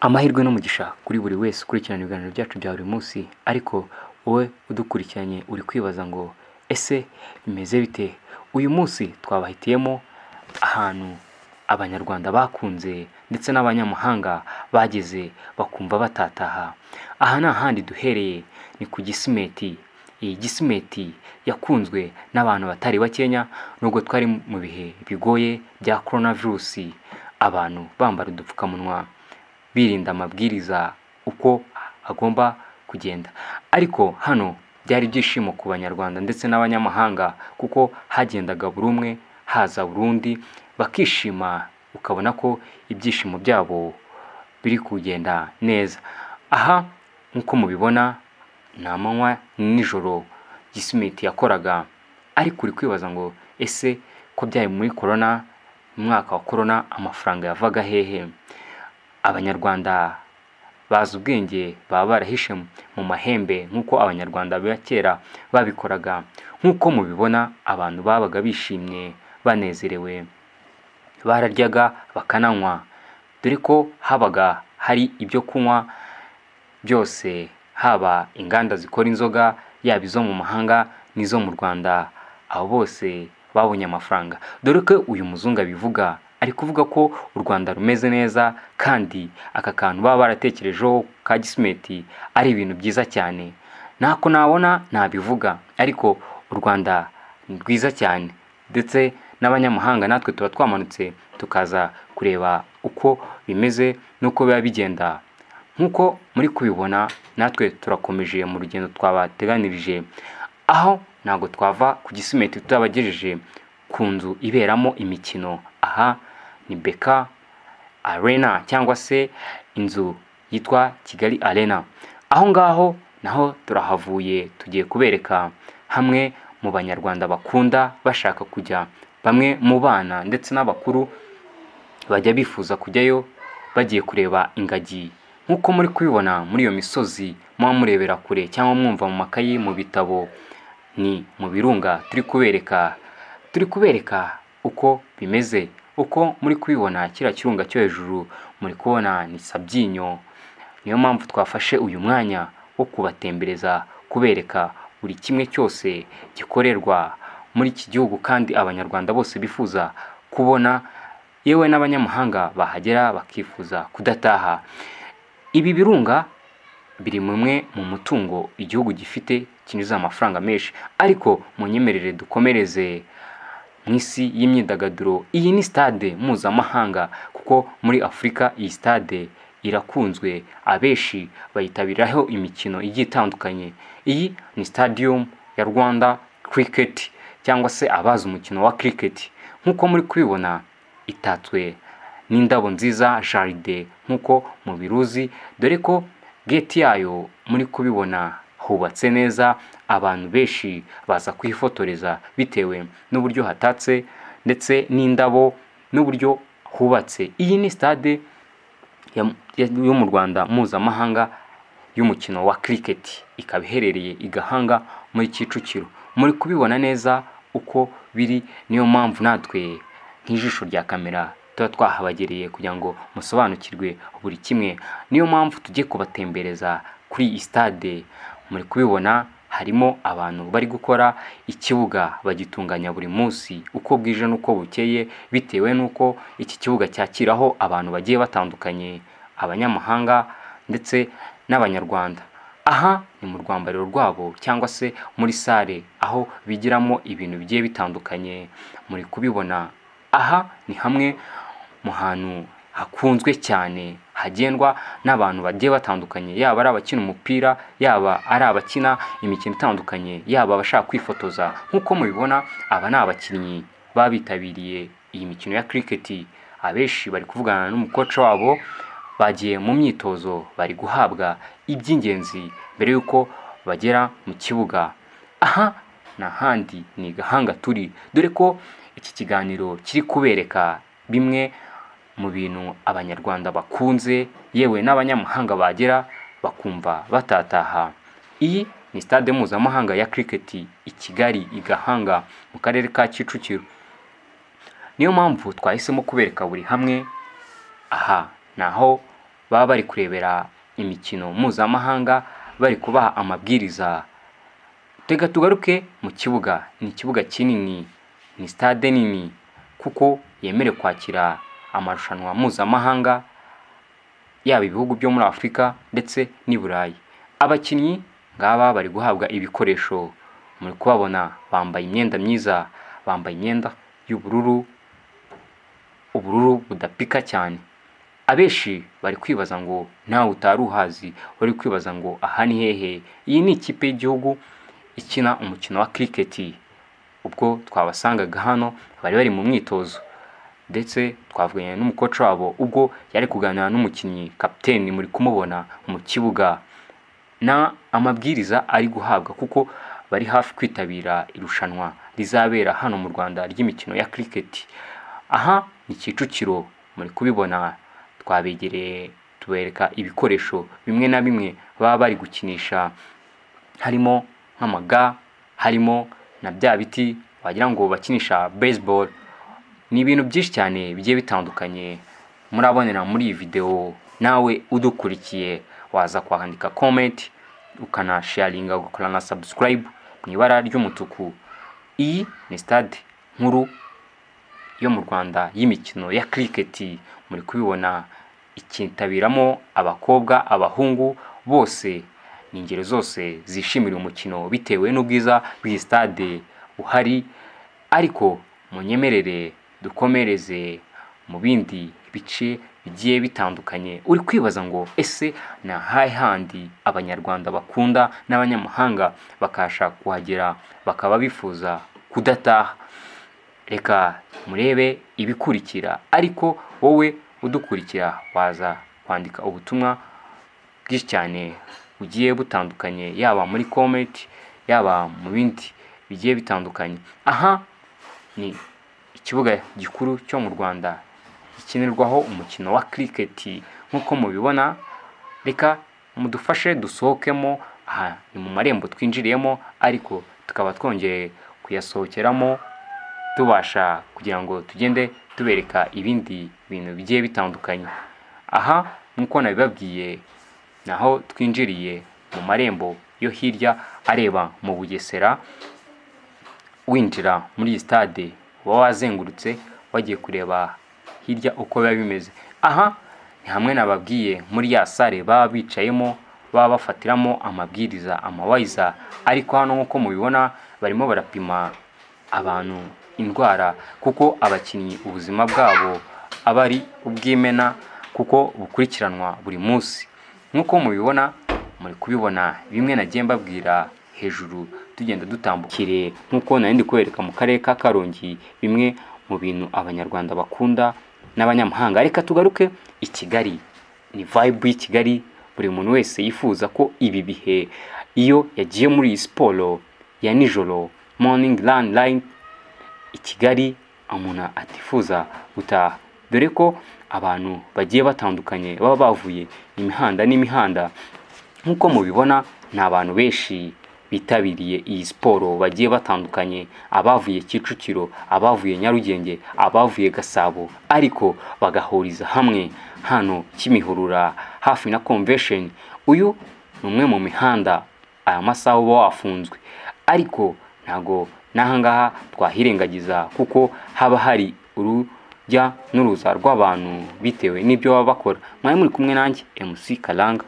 Amahirwe n'umugisha kuri buri wese ukurikirana ibiganiro byacu bya buri munsi, ariko wowe udukurikiranye uri kwibaza ngo ese bimeze bite? Uyu munsi twabahitiyemo ahantu abanyarwanda bakunze ndetse n'abanyamahanga bageze bakumva batataha. Aha ni ahandi duhereye, ni ku Gisimenti. Iyi Gisimenti yakunzwe n'abantu batari bakenya nubwo twari mu bihe bigoye bya coronavirus, abantu bambara udupfukamunwa birinda amabwiriza uko agomba kugenda. Ariko hano byari ibyishimo ku banyarwanda ndetse n'abanyamahanga, kuko hagendaga buri umwe haza Burundi bakishima, ukabona ko ibyishimo byabo biri kugenda neza. Aha nk'uko mubibona ni amanywa nijoro Gisimenti yakoraga, ariko uri kwibaza ngo ese ko byari muri corona, mu mwaka wa corona, amafaranga yavaga hehe? Abanyarwanda bazi ubwenge baba barahishe mu mahembe nk'uko abanyarwanda ba kera babikoraga. Nk'uko mubibona abantu babaga bishimye banezerewe, bararyaga bakananywa, dore ko habaga hari ibyo kunywa byose, haba inganda zikora inzoga, yaba izo mu mahanga n'izo mu Rwanda. Abo bose babonye amafaranga, dore ko uyu muzungu abivuga, ari kuvuga ko u Rwanda rumeze neza, kandi aka kantu baba baratekerejeho ka Gisimenti ari ibintu byiza cyane. Ntako nabona nabivuga, ariko u Rwanda ni rwiza cyane, ndetse n'abanyamahanga natwe tuba twamanutse tukaza kureba uko bimeze n'uko biba bigenda. Nk'uko muri kubibona, natwe turakomeje mu rugendo twabateganirije, aho ntabwo twava ku Gisimenti tutabagejeje ku nzu iberamo imikino. Aha ni Beka Arena, cyangwa se inzu yitwa Kigali Arena. Aho ngaho naho turahavuye, tugiye kubereka hamwe mu banyarwanda bakunda bashaka kujya. Bamwe mu bana ndetse n'abakuru bajya bifuza kujyayo bagiye kureba ingagi. Nk'uko muri kubibona muri iyo misozi muba murebera kure cyangwa mwumva mu makayi, mu bitabo, ni mu birunga turi kubereka uko bimeze. Uko muri kubibona kiriya kirunga cyo hejuru muri kubona ni Sabyinyo. Niyo mpamvu twafashe uyu mwanya wo kubatembereza, kubereka buri kimwe cyose gikorerwa muri iki gihugu, kandi abanyarwanda bose bifuza kubona, yewe n'abanyamahanga bahagera bakifuza kudataha. Ibi birunga biri mumwe mu mutungo igihugu gifite kinjiza amafaranga menshi, ariko munyemerere dukomereze mu isi y'imyidagaduro. Iyi ni stade mpuzamahanga, kuko muri Afurika iyi stade irakunzwe, abenshi bayitabiraho imikino igiye itandukanye. Iyi ni stadium ya Rwanda Cricket, cyangwa se abazi umukino wa cricket. Nk'uko muri kubibona itatswe n'indabo nziza, jaride nk'uko mubiruzi, dore ko gate yayo muri kubibona hubatse neza. Abantu benshi baza kwifotoreza bitewe n'uburyo hatatse ndetse n'indabo n'uburyo hubatse. Iyi ni stade yo mu Rwanda mpuzamahanga y'umukino wa cricket, ikaba iherereye i Gahanga muri Kicukiro. Muri kubibona neza uko biri, niyo mpamvu natwe nk'ijisho rya kamera tuba twahabagereye kugira ngo musobanukirwe buri kimwe. Niyo mpamvu tugiye kubatembereza kuri iyi stade. Muri kubibona harimo abantu bari gukora ikibuga, bagitunganya buri munsi uko bwije n'uko bukeye, bitewe n'uko iki kibuga cyakiraho abantu bagiye batandukanye, abanyamahanga ndetse n'abanyarwanda. Aha ni mu rwambariro rwabo, cyangwa se muri sale aho bigiramo ibintu bigiye bitandukanye. Muri kubibona aha ni hamwe mu hantu hakunzwe cyane, hagendwa n'abantu bagiye batandukanye, yaba ari abakina umupira, yaba ari abakina imikino itandukanye, yaba abashaka kwifotoza. Nk'uko mubibona, aba ni abakinnyi baba bitabiriye iyi mikino ya cricket. Abenshi bari kuvugana n'umukoca wabo, bagiye mu myitozo, bari guhabwa iby'ingenzi mbere y'uko bagera mu kibuga. Aha n'ahandi ni Gahanga turi, dore ko iki kiganiro kiri kubereka bimwe mu bintu abanyarwanda bakunze, yewe n'abanyamahanga bagera bakumva batataha. Iyi ni stade mpuzamahanga ya cricket i Kigali i Gahanga mu karere ka Kicukiro. Niyo mpamvu twahisemo kubereka buri hamwe. Aha naho baba bari kurebera imikino mpuzamahanga bari kubaha amabwiriza. Reka tugaruke mu kibuga. Ni ikibuga kinini, ni stade nini kuko yemerewe kwakira amarushanwa mpuzamahanga yaba ibihugu byo muri Afurika ndetse n'i Burayi. Abakinnyi ngaba bari guhabwa ibikoresho, muri kubabona bambaye imyenda myiza, bambaye imyenda y'ubururu, ubururu budapika cyane. Abenshi bari kwibaza ngo nawe utari uhazi, bari kwibaza ngo aha ni hehe. Iyi ni ikipe y'igihugu ikina umukino wa cricket. Ubwo twabasangaga hano bari mu mwitozo, ndetse twavuganye n'umukoci wabo ubwo yari kuganira n'umukinnyi kapiteni, muri kumubona mu kibuga. Na amabwiriza ari guhabwa kuko bari hafi kwitabira irushanwa rizabera hano mu Rwanda ry'imikino ya cricket. Aha ni Kicukiro, muri kubibona twabegereye tubereka ibikoresho bimwe na bimwe baba bari gukinisha, harimo nk'amaga, harimo na bya biti wagira ngo bakinisha baseball. Ni ibintu byinshi cyane bigiye bitandukanye murabonera muri iyi video. Nawe udukurikiye waza kwandika comment, ukanasharinga, ugakora na subscribe mu ibara ry'umutuku. Iyi ni stade nkuru yo mu Rwanda y'imikino ya cricket, muri kubibona ikitabiramo abakobwa, abahungu, bose ni ingero zose zishimira umukino bitewe n'ubwiza bw'iyi stade uhari. Ariko munyemerere dukomereze mu bindi bice bigiye bitandukanye. Uri kwibaza ngo ese na handi abanyarwanda bakunda n'abanyamahanga bakasha kuhagera bakaba bifuza kudataha. Reka murebe ibikurikira, ariko wowe udukurikira waza kwandika ubutumwa bwinshi cyane bugiye butandukanye, yaba muri comment, yaba mu bindi bigiye bitandukanye. Aha ni ikibuga gikuru cyo mu Rwanda gikinirwaho umukino wa cricket nk'uko mubibona. Reka mudufashe dusohokemo. Aha ni mu marembo twinjiriyemo, ariko tukaba twongeye kuyasohokeramo tubasha kugira ngo tugende tubereka ibindi bintu bigiye bitandukanye. Aha nk'uko nabibabwiye, naho twinjiriye mu marembo yo hirya areba mu Bugesera. Winjira muri iyi stade uba wazengurutse wagiye kureba hirya uko biba bimeze. Aha ni hamwe nababwiye muri ya sare baba bicayemo, baba bafatiramo amabwiriza, amawayiza. Ariko hano nk'uko mubibona barimo barapima abantu indwara, kuko abakinnyi ubuzima bwabo aba ari ubw'imena, kuko bukurikiranwa buri munsi. Nk'uko mubibona, muri kubibona bimwe nagiye mbabwira hejuru tugenda dutambukire, nk'uko nari ndi kubereka mu karere ka Karongi bimwe mu bintu abanyarwanda bakunda n'abanyamahanga. Reka tugaruke i Kigali. Ni vibe y'i Kigali, buri muntu wese yifuza ko ibi bihe iyo yagiye muri iyi siporo ya nijoro, morning run line, i Kigali umuntu atifuza gutaha, dore ko abantu bagiye batandukanye baba bavuye imihanda n'imihanda. Nk'uko mubibona ni abantu benshi bitabiriye iyi siporo bagiye batandukanye, abavuye Kicukiro, abavuye Nyarugenge, abavuye Gasabo, ariko bagahuriza hamwe hano Kimihurura hafi na convention. Uyu ni umwe mu mihanda aya masaha uba wafunzwe, ariko ntago n'ahangaha twahirengagiza kuko haba hari urujya n'uruza rw'abantu bitewe n'ibyo baba bakora. Mwari muri kumwe nanjye MC Karanga.